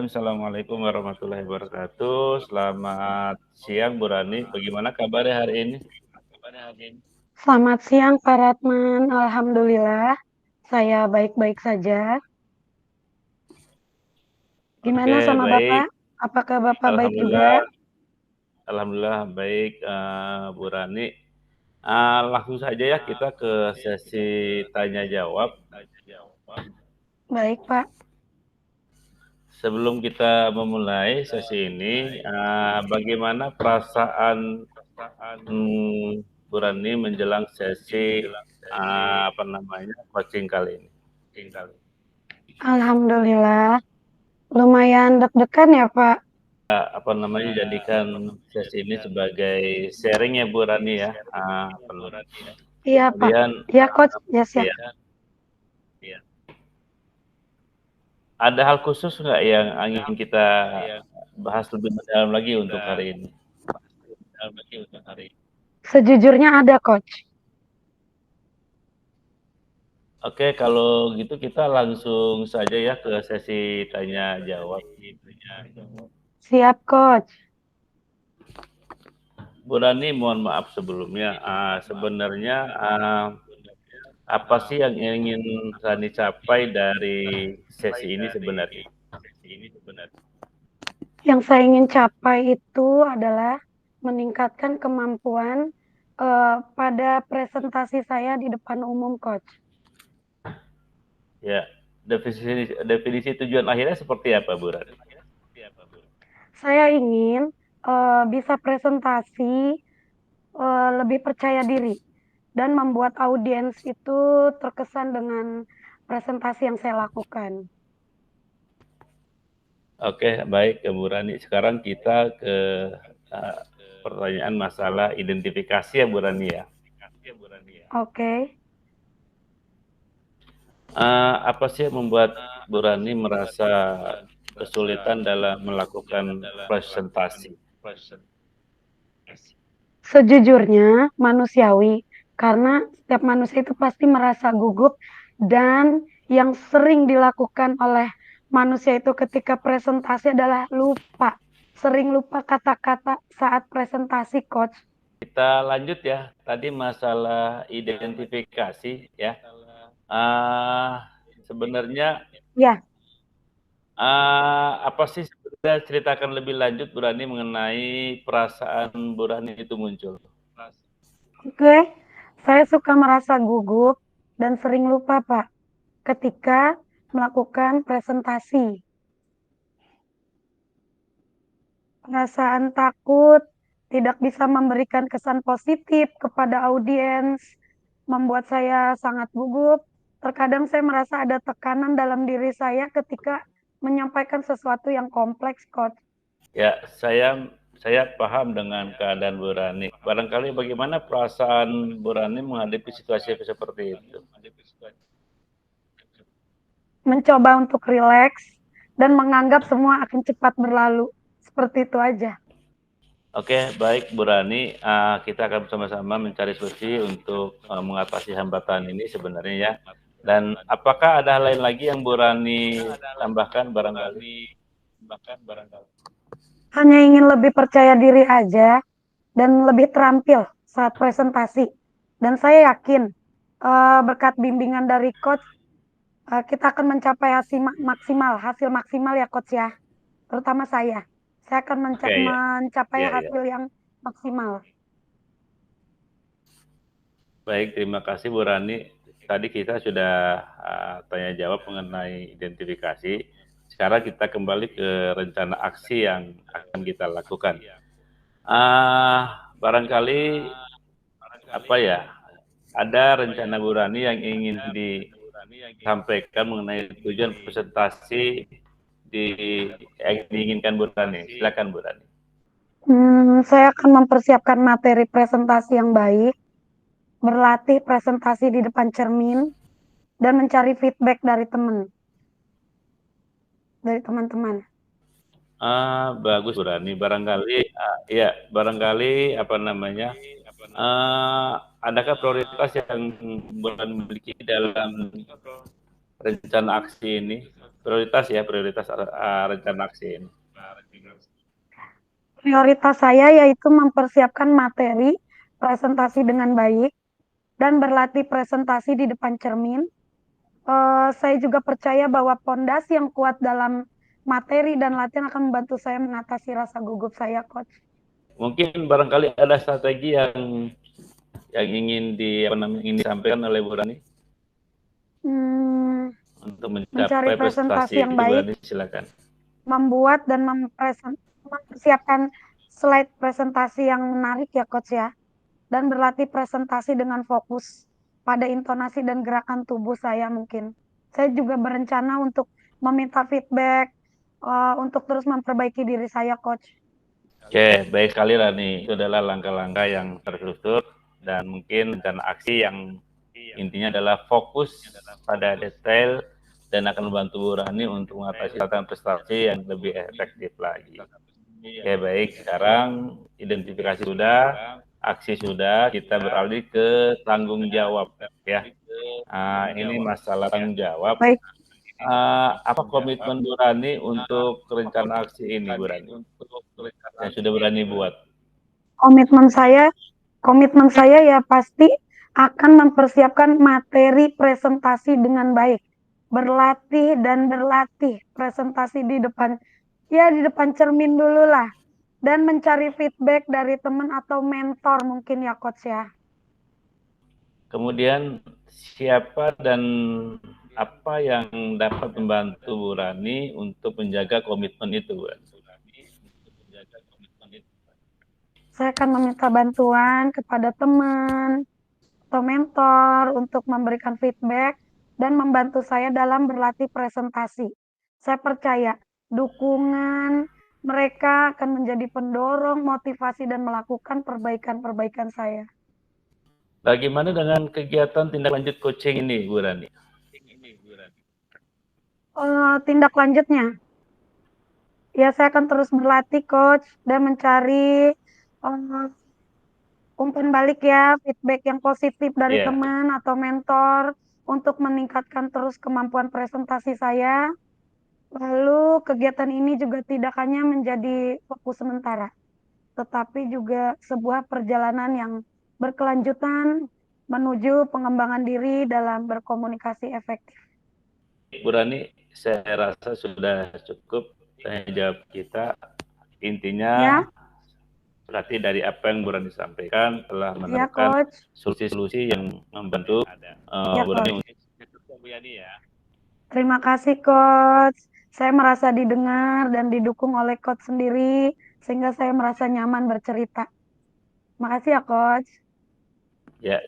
Assalamualaikum warahmatullahi wabarakatuh. Selamat siang Bu Rani. Bagaimana kabarnya hari ini? Selamat siang Pak Ratman, Alhamdulillah saya baik-baik saja. Gimana Oke, sama baik. Bapak? Apakah Bapak baik juga? Alhamdulillah, alhamdulillah baik Bu Rani. Langsung saja ya kita ke sesi tanya jawab. Baik Pak. Sebelum kita memulai sesi ini, bagaimana perasaan Bu Rani menjelang sesi coaching kali ini? Alhamdulillah, lumayan deg-degan ya Pak. Jadikan sesi ini sebagai sharing ya Bu Rani ya. Iya Pak. Kemudian Iya Coach, ya siap. ya, ada hal khusus nggak yang ingin kita bahas lebih mendalam lagi untuk hari ini? Sejujurnya ada Coach. Oke, kalau gitu kita langsung saja ya ke sesi tanya jawab. Siap Coach. Bu Rani, mohon maaf sebelumnya. Sebenarnya apa sih yang ingin Rani capai dari sesi ini sebenarnya? Yang saya ingin capai itu adalah meningkatkan kemampuan pada presentasi saya di depan umum Coach. Ya, definisi tujuan akhirnya seperti apa, Bu Rani? Saya ingin bisa presentasi lebih percaya diri dan membuat audiens itu terkesan dengan presentasi yang saya lakukan. Oke, baik, Bu Rani. Sekarang kita ke uh, pertanyaan masalah identifikasi ya, Bu Rani ya. Oke. Apa sih yang membuat Bu Rani merasa kesulitan dalam melakukan presentasi? Sejujurnya manusiawi karena setiap manusia itu pasti merasa gugup dan yang sering dilakukan oleh manusia itu ketika presentasi adalah lupa. Sering lupa kata-kata saat presentasi, Coach. Kita lanjut ya. Tadi masalah identifikasi ya. Sebenarnya Ya, apa sih sebenarnya ceritakan lebih lanjut Bu Rani mengenai perasaan Bu Rani itu muncul? oke. Saya suka merasa gugup dan sering lupa, Pak, ketika melakukan presentasi. Perasaan takut tidak bisa memberikan kesan positif kepada audiens, membuat saya sangat gugup. Terkadang saya merasa ada tekanan dalam diri saya ketika menyampaikan sesuatu yang kompleks, Coach. Ya, saya paham dengan keadaan Bu Rani. Barangkali bagaimana perasaan Bu Rani menghadapi situasi seperti itu? Mencoba untuk rileks dan menganggap semua akan cepat berlalu. Seperti itu aja. Oke, baik Bu Rani, kita akan bersama-sama mencari solusi untuk mengatasi hambatan ini sebenarnya ya. Dan apakah ada hal lain lagi yang Bu Rani tambahkan barangkali? Hanya ingin lebih percaya diri aja dan lebih terampil saat presentasi. Dan saya yakin berkat bimbingan dari coach kita akan mencapai hasil maksimal ya coach ya. Terutama saya. Saya akan Oke, ya. mencapai Ya, ya. hasil yang maksimal. Baik, terima kasih Bu Rani. Tadi kita sudah tanya jawab mengenai identifikasi. Sekarang kita kembali ke rencana aksi yang akan kita lakukan. Barangkali apa ya? Ada rencana Bu Rani yang ingin disampaikan mengenai tujuan presentasi di yang diinginkan Bu Rani. Silakan Bu Rani. Saya akan mempersiapkan materi presentasi yang baik, berlatih presentasi di depan cermin, dan mencari feedback dari teman-teman. Bagus Bu Rani. Barangkali apa namanya? Adakah prioritas yang Bu Rani miliki dalam rencana aksi ini? Prioritas ya, prioritas rencana aksi ini. Prioritas saya yaitu mempersiapkan materi presentasi dengan baik dan berlatih presentasi di depan cermin. Saya juga percaya bahwa pondasi yang kuat dalam materi dan latihan akan membantu saya mengatasi rasa gugup saya, Coach. Mungkin barangkali ada strategi yang ingin ingin disampaikan oleh Bu Rani untuk Mencari mencapai presentasi prestasi yang itu, Bu baik, Rani, silakan. membuat dan mempersiapkan slide presentasi yang menarik ya, Coach ya, dan berlatih presentasi dengan fokus pada intonasi dan gerakan tubuh saya mungkin. Saya juga berencana untuk meminta feedback, untuk terus memperbaiki diri saya, Coach. Oke, baik sekali Rani. Itu adalah langkah-langkah yang terstruktur dan mungkin rencana aksi yang intinya adalah fokus pada detail dan akan membantu Bu Rani untuk mengatasi tantangan prestasi yang lebih efektif lagi. Oke, baik. Sekarang identifikasi sudah, aksi sudah, kita beralih ke tanggung jawab ya. Ini masalah tanggung jawab. Baik. Apa komitmen Bu Rani untuk rencana aksi ini, Bu Rani? Yang sudah berani buat. Komitmen saya ya pasti akan mempersiapkan materi presentasi dengan baik. Berlatih dan berlatih presentasi di depan cermin dulu lah. Dan mencari feedback dari teman atau mentor mungkin ya, Coach ya. Kemudian siapa dan apa yang dapat membantu Bu Rani untuk menjaga komitmen itu, Bu? Saya akan meminta bantuan kepada teman atau mentor untuk memberikan feedback dan membantu saya dalam berlatih presentasi. Saya percaya dukungan mereka akan menjadi pendorong, motivasi, dan melakukan perbaikan-perbaikan saya. Bagaimana dengan kegiatan tindak lanjut coaching ini, Bu Rani? Tindak lanjutnya, ya saya akan terus berlatih, Coach, dan mencari umpan balik ya, feedback yang positif dari teman atau mentor untuk meningkatkan terus kemampuan presentasi saya. Lalu kegiatan ini juga tidak hanya menjadi fokus sementara, tetapi juga sebuah perjalanan yang berkelanjutan menuju pengembangan diri dalam berkomunikasi efektif. Bu Rani, saya rasa sudah cukup tanya jawab kita. Intinya, ya, berarti dari apa yang Bu Rani sampaikan telah menemukan solusi-solusi yang membantu Bu Rani. Terima kasih, Coach. Saya merasa didengar dan didukung oleh Coach sendiri, sehingga saya merasa nyaman bercerita. Makasih ya, Coach. Ya,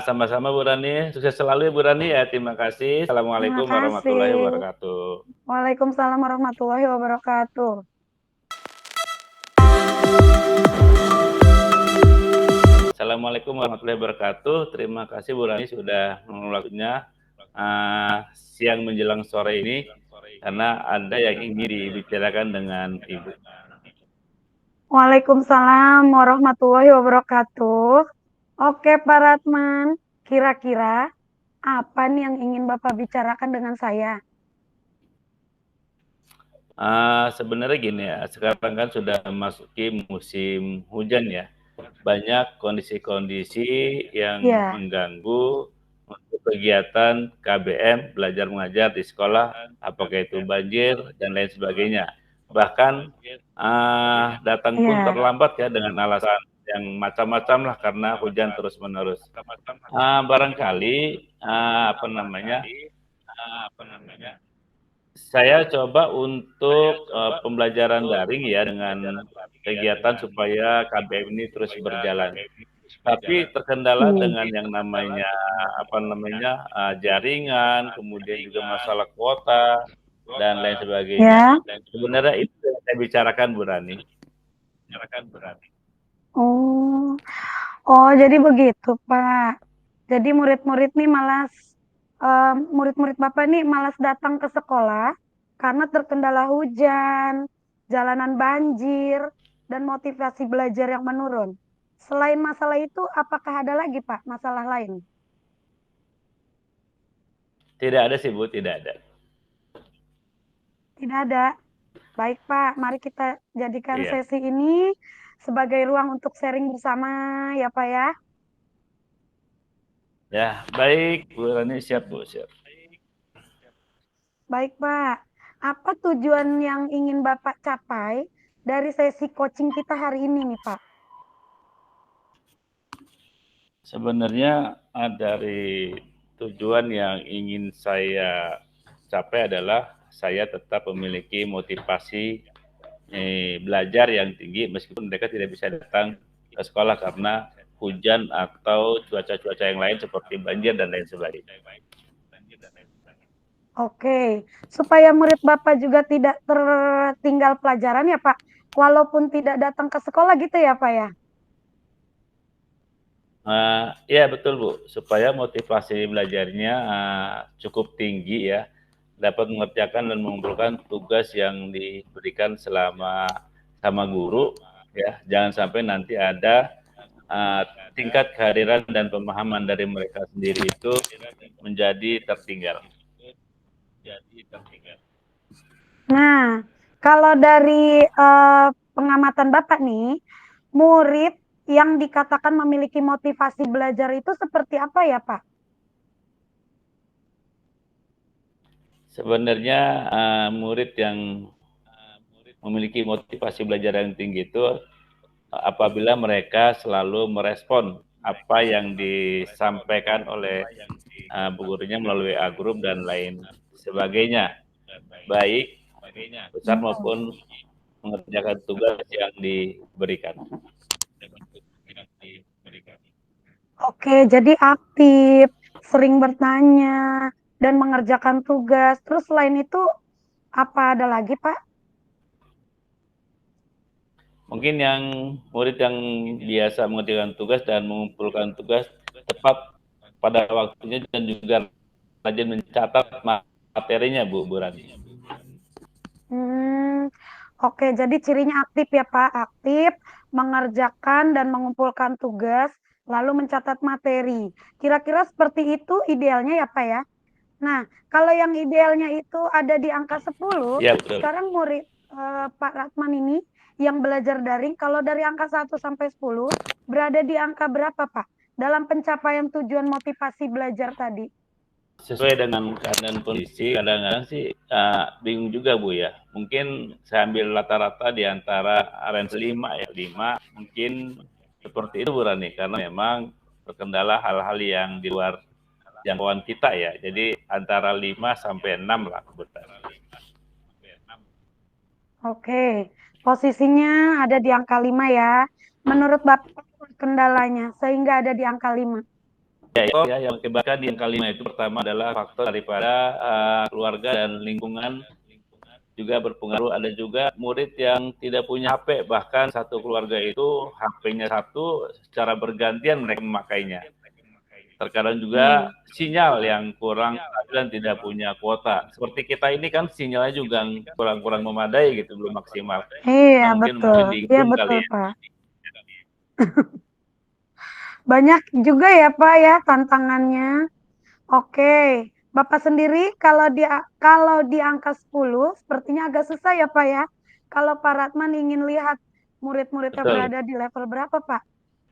sama-sama Bu Rani. Sukses selalu ya Bu Rani ya. Terima kasih. Assalamualaikum warahmatullahi wabarakatuh. Waalaikumsalam warahmatullahi wabarakatuh. Assalamualaikum warahmatullahi wabarakatuh. Terima kasih Bu Rani sudah mengeluarkannya siang menjelang sore ini karena ada yang ingin dibicarakan dengan Ibu. Waalaikumsalam warahmatullahi wabarakatuh. Oke Pak Ratman, kira-kira apa nih yang ingin Bapak bicarakan dengan saya? Sebenarnya gini ya, sekarang kan sudah memasuki musim hujan ya. Banyak kondisi-kondisi yang mengganggu untuk kegiatan KBM, belajar mengajar di sekolah, apakah itu banjir dan lain sebagainya. Bahkan datang pun terlambat ya dengan alasan yang macam-macam lah karena hujan terus-menerus. Barangkali saya coba untuk pembelajaran daring ya dengan kegiatan supaya KBM ini terus berjalan. Tapi terkendala dengan yang namanya jaringan, kemudian juga masalah kuota dan lain sebagainya. Sebenarnya itu yang saya bicarakan Bu Rani. Oh, jadi begitu Pak. Jadi murid-murid nih murid-murid Bapak nih malas datang ke sekolah karena terkendala hujan, jalanan banjir, dan motivasi belajar yang menurun. Selain masalah itu, apakah ada lagi Pak masalah lain? Tidak ada sih Bu, tidak ada. Tidak ada. Baik Pak, mari kita jadikan Iya. sesi ini sebagai ruang untuk sharing bersama ya Pak ya. Ya, baik Bu Rani, siap Bu, siap. Baik Pak, apa tujuan yang ingin Bapak capai dari sesi coaching kita hari ini nih Pak? Sebenarnya dari tujuan yang ingin saya capai adalah saya tetap memiliki motivasi belajar yang tinggi meskipun mereka tidak bisa datang ke sekolah karena hujan atau cuaca-cuaca yang lain seperti banjir dan lain sebagainya. Oke, supaya murid Bapak juga tidak tertinggal pelajaran ya Pak, walaupun tidak datang ke sekolah gitu ya Pak ya? Ya betul Bu, supaya motivasi belajarnya cukup tinggi ya, dapat mengerjakan dan mengumpulkan tugas yang diberikan sama guru ya, jangan sampai nanti ada tingkat kehadiran dan pemahaman dari mereka sendiri itu menjadi tertinggal. Nah, kalau dari pengamatan Bapak nih, murid yang dikatakan memiliki motivasi belajar itu seperti apa ya Pak? Sebenarnya murid yang memiliki motivasi belajar yang tinggi itu apabila mereka selalu merespon apa yang disampaikan oleh bu gurunya melalui A group dan lain sebagainya, baik besar maupun mengerjakan tugas yang diberikan. Oke, jadi aktif, sering bertanya, dan mengerjakan tugas. Terus selain itu, apa ada lagi Pak? Mungkin yang murid yang biasa mengerjakan tugas dan mengumpulkan tugas tepat pada waktunya dan juga rajin mencatat materinya Bu Rani. Oke, jadi cirinya aktif ya Pak, aktif, mengerjakan dan mengumpulkan tugas, lalu mencatat materi. Kira-kira seperti itu idealnya ya Pak ya? Nah, kalau yang idealnya itu ada di angka 10, Ya betul. sekarang murid Pak Ratman ini yang belajar daring, kalau dari angka 1 sampai 10, berada di angka berapa Pak? Dalam pencapaian tujuan motivasi belajar tadi. Sesuai dengan keadaan kondisi, kadang-kadang sih bingung juga Bu ya. Mungkin saya ambil rata-rata di antara range 5 ya, 5 mungkin seperti itu Bu Rani, karena memang terkendala hal-hal yang di luar jangkauan kita ya. Jadi antara 5 sampai 6 lah kebetulan. Oke, posisinya ada di angka 5 ya. Menurut Bapak kendalanya sehingga ada di angka 5. Ya, yang mengakibatkan di angka 5 itu pertama adalah faktor daripada keluarga dan lingkungan juga berpengaruh. Ada juga murid yang tidak punya HP, bahkan satu keluarga itu HP-nya satu, secara bergantian mereka memakainya. Terkadang juga sinyal yang kurang dan tidak punya kuota. Seperti kita ini kan sinyalnya juga kurang memadai gitu, belum maksimal. Iya, Nah, mungkin betul. di Iya, Zoom betul, kali ya. Pak. Banyak juga ya, Pak ya, tantangannya. Oke. Bapak sendiri kalau di angka 10 sepertinya agak susah ya, Pak ya. Kalau Pak Ratman ingin lihat murid-muridnya Betul. berada di level berapa, Pak?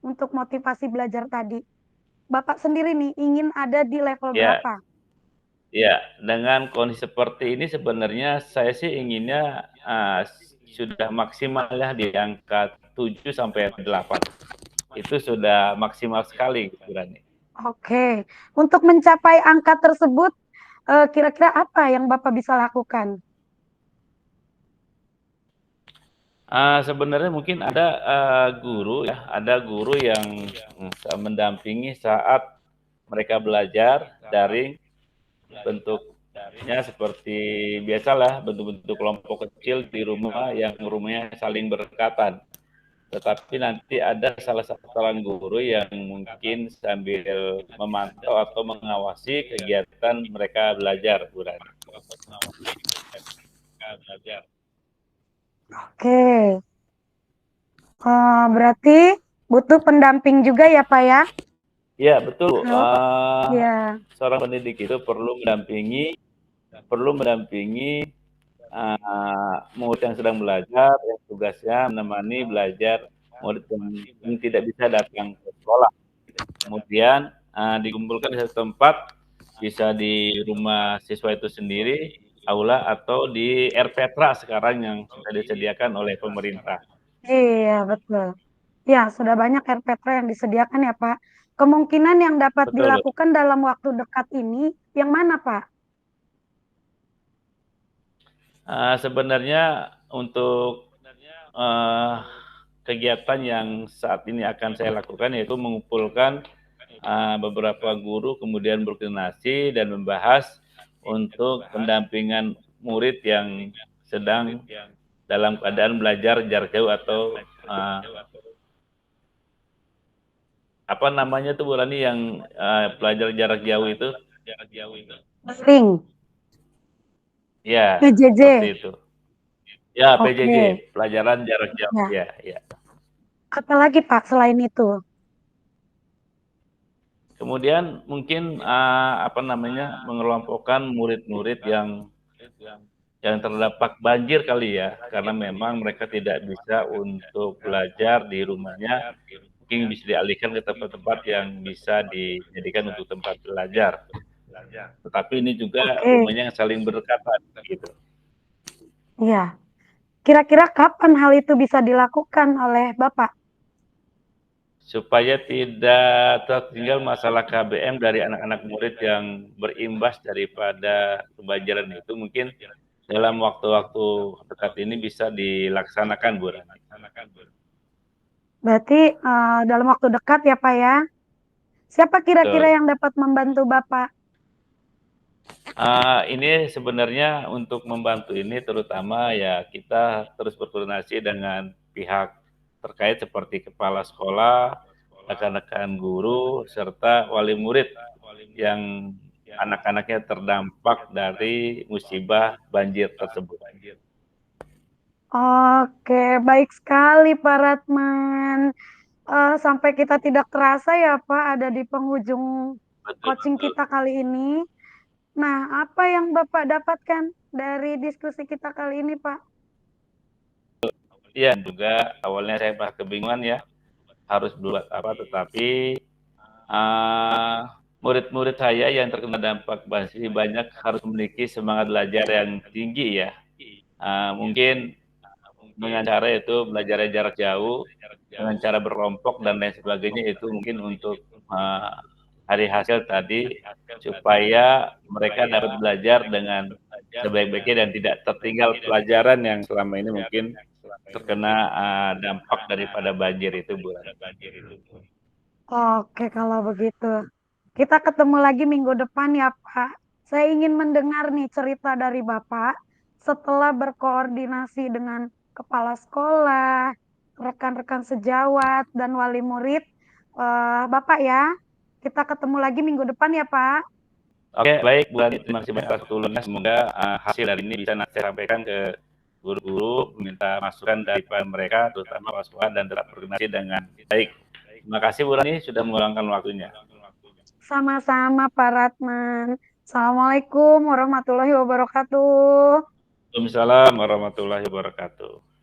Untuk motivasi belajar tadi. Bapak sendiri nih ingin ada di level Ya, berapa? ya, dengan kondisi seperti ini sebenarnya saya sih inginnya sudah maksimal ya di angka 7 sampai 8. Itu sudah maksimal sekali ukurannya. Oke. Untuk mencapai angka tersebut, kira-kira apa yang Bapak bisa lakukan? Sebenarnya mungkin ada guru ya, ada guru yang mendampingi saat mereka belajar daring, bentuknya seperti biasalah bentuk-bentuk kelompok kecil di rumah yang rumahnya saling berdekatan. Tetapi nanti ada salah satu orang guru yang mungkin sambil memantau atau mengawasi kegiatan mereka belajar, Bu Rani. Oke. Berarti butuh pendamping juga ya, Pak ya? Ya betul. Halo Pak. Ya, Seorang pendidik itu perlu mendampingi murid yang sedang belajar, yang tugasnya menemani belajar murid yang tidak bisa datang ke sekolah. Kemudian dikumpulkan di satu tempat, bisa di rumah siswa itu sendiri, aula, atau di RPTRA sekarang yang sudah disediakan oleh pemerintah. iya betul. Ya, sudah banyak RPTRA yang disediakan ya Pak. Kemungkinan yang dapat Betul, betul. dilakukan dalam waktu dekat ini yang mana Pak? Sebenarnya untuk uh, kegiatan yang saat ini akan saya lakukan yaitu mengumpulkan beberapa guru, kemudian berkoordinasi dan membahas untuk pendampingan murid yang sedang dalam keadaan belajar jarak jauh atau uh, apa namanya tuh Bu Rani yang pelajar jarak jauh itu? Daring, Ya, seperti PJJ. itu. Ya, PJJ, Oke. pelajaran jarak jauh. Ya. Ya, ya. Apalagi Pak selain itu? Kemudian mungkin apa namanya mengelompokkan murid-murid yang terdampak banjir kali ya, karena memang mereka tidak bisa untuk belajar di rumahnya, mungkin bisa dialihkan ke tempat-tempat yang bisa dijadikan untuk tempat belajar. Tetapi ini juga Oke. rumahnya yang saling berdekatan gitu. Iya. Kira-kira kapan hal itu bisa dilakukan oleh Bapak? Supaya tidak tertinggal masalah KBM dari anak-anak murid yang berimbas daripada kebanjiran itu, mungkin dalam waktu-waktu dekat ini bisa dilaksanakan, Bu Rani. Berarti dalam waktu dekat ya Pak ya. Siapa kira-kira Betul. yang dapat membantu Bapak? Ini sebenarnya untuk membantu ini terutama ya kita terus berkoordinasi dengan pihak terkait seperti kepala sekolah, rekan-rekan guru, serta wali murid yang anak-anaknya terdampak dari musibah banjir tersebut. Oke, baik sekali Pak Ratman. Sampai kita tidak terasa ya Pak ada di penghujung Betul, coaching betul. kita kali ini. Nah, apa yang Bapak dapatkan dari diskusi kita kali ini Pak? Iya, juga awalnya saya kebingungan ya harus buat apa, tetapi murid-murid saya yang terkena dampak banjir banyak harus memiliki semangat belajar yang tinggi ya. Mungkin dengan cara itu belajar jarak jauh, dengan cara berkelompok dan lain sebagainya itu mungkin untuk hari hasil tadi supaya mereka dapat belajar dengan sebaik-baiknya dan tidak tertinggal pelajaran yang selama ini mungkin terkena dampak daripada banjir itu, Bu Rani. Oke, kalau begitu. Kita ketemu lagi minggu depan ya, Pak. Saya ingin mendengar nih cerita dari Bapak setelah berkoordinasi dengan kepala sekolah, rekan-rekan sejawat, dan wali murid. Bapak ya, kita ketemu lagi minggu depan ya, Pak. Oke, baik Bu Rani, terima kasih banyak atas waktunya. Semoga hasil dari ini bisa nanti saya sampaikan ke guru-guru, minta masukan dari mereka, terutama kepala sekolah, dan tetap berkoordinasi dengan baik. Terima kasih Bu Rani sudah meluangkan waktunya. Sama-sama, Pak Ratman. Assalamualaikum warahmatullahi wabarakatuh. Waalaikumsalam warahmatullahi wabarakatuh.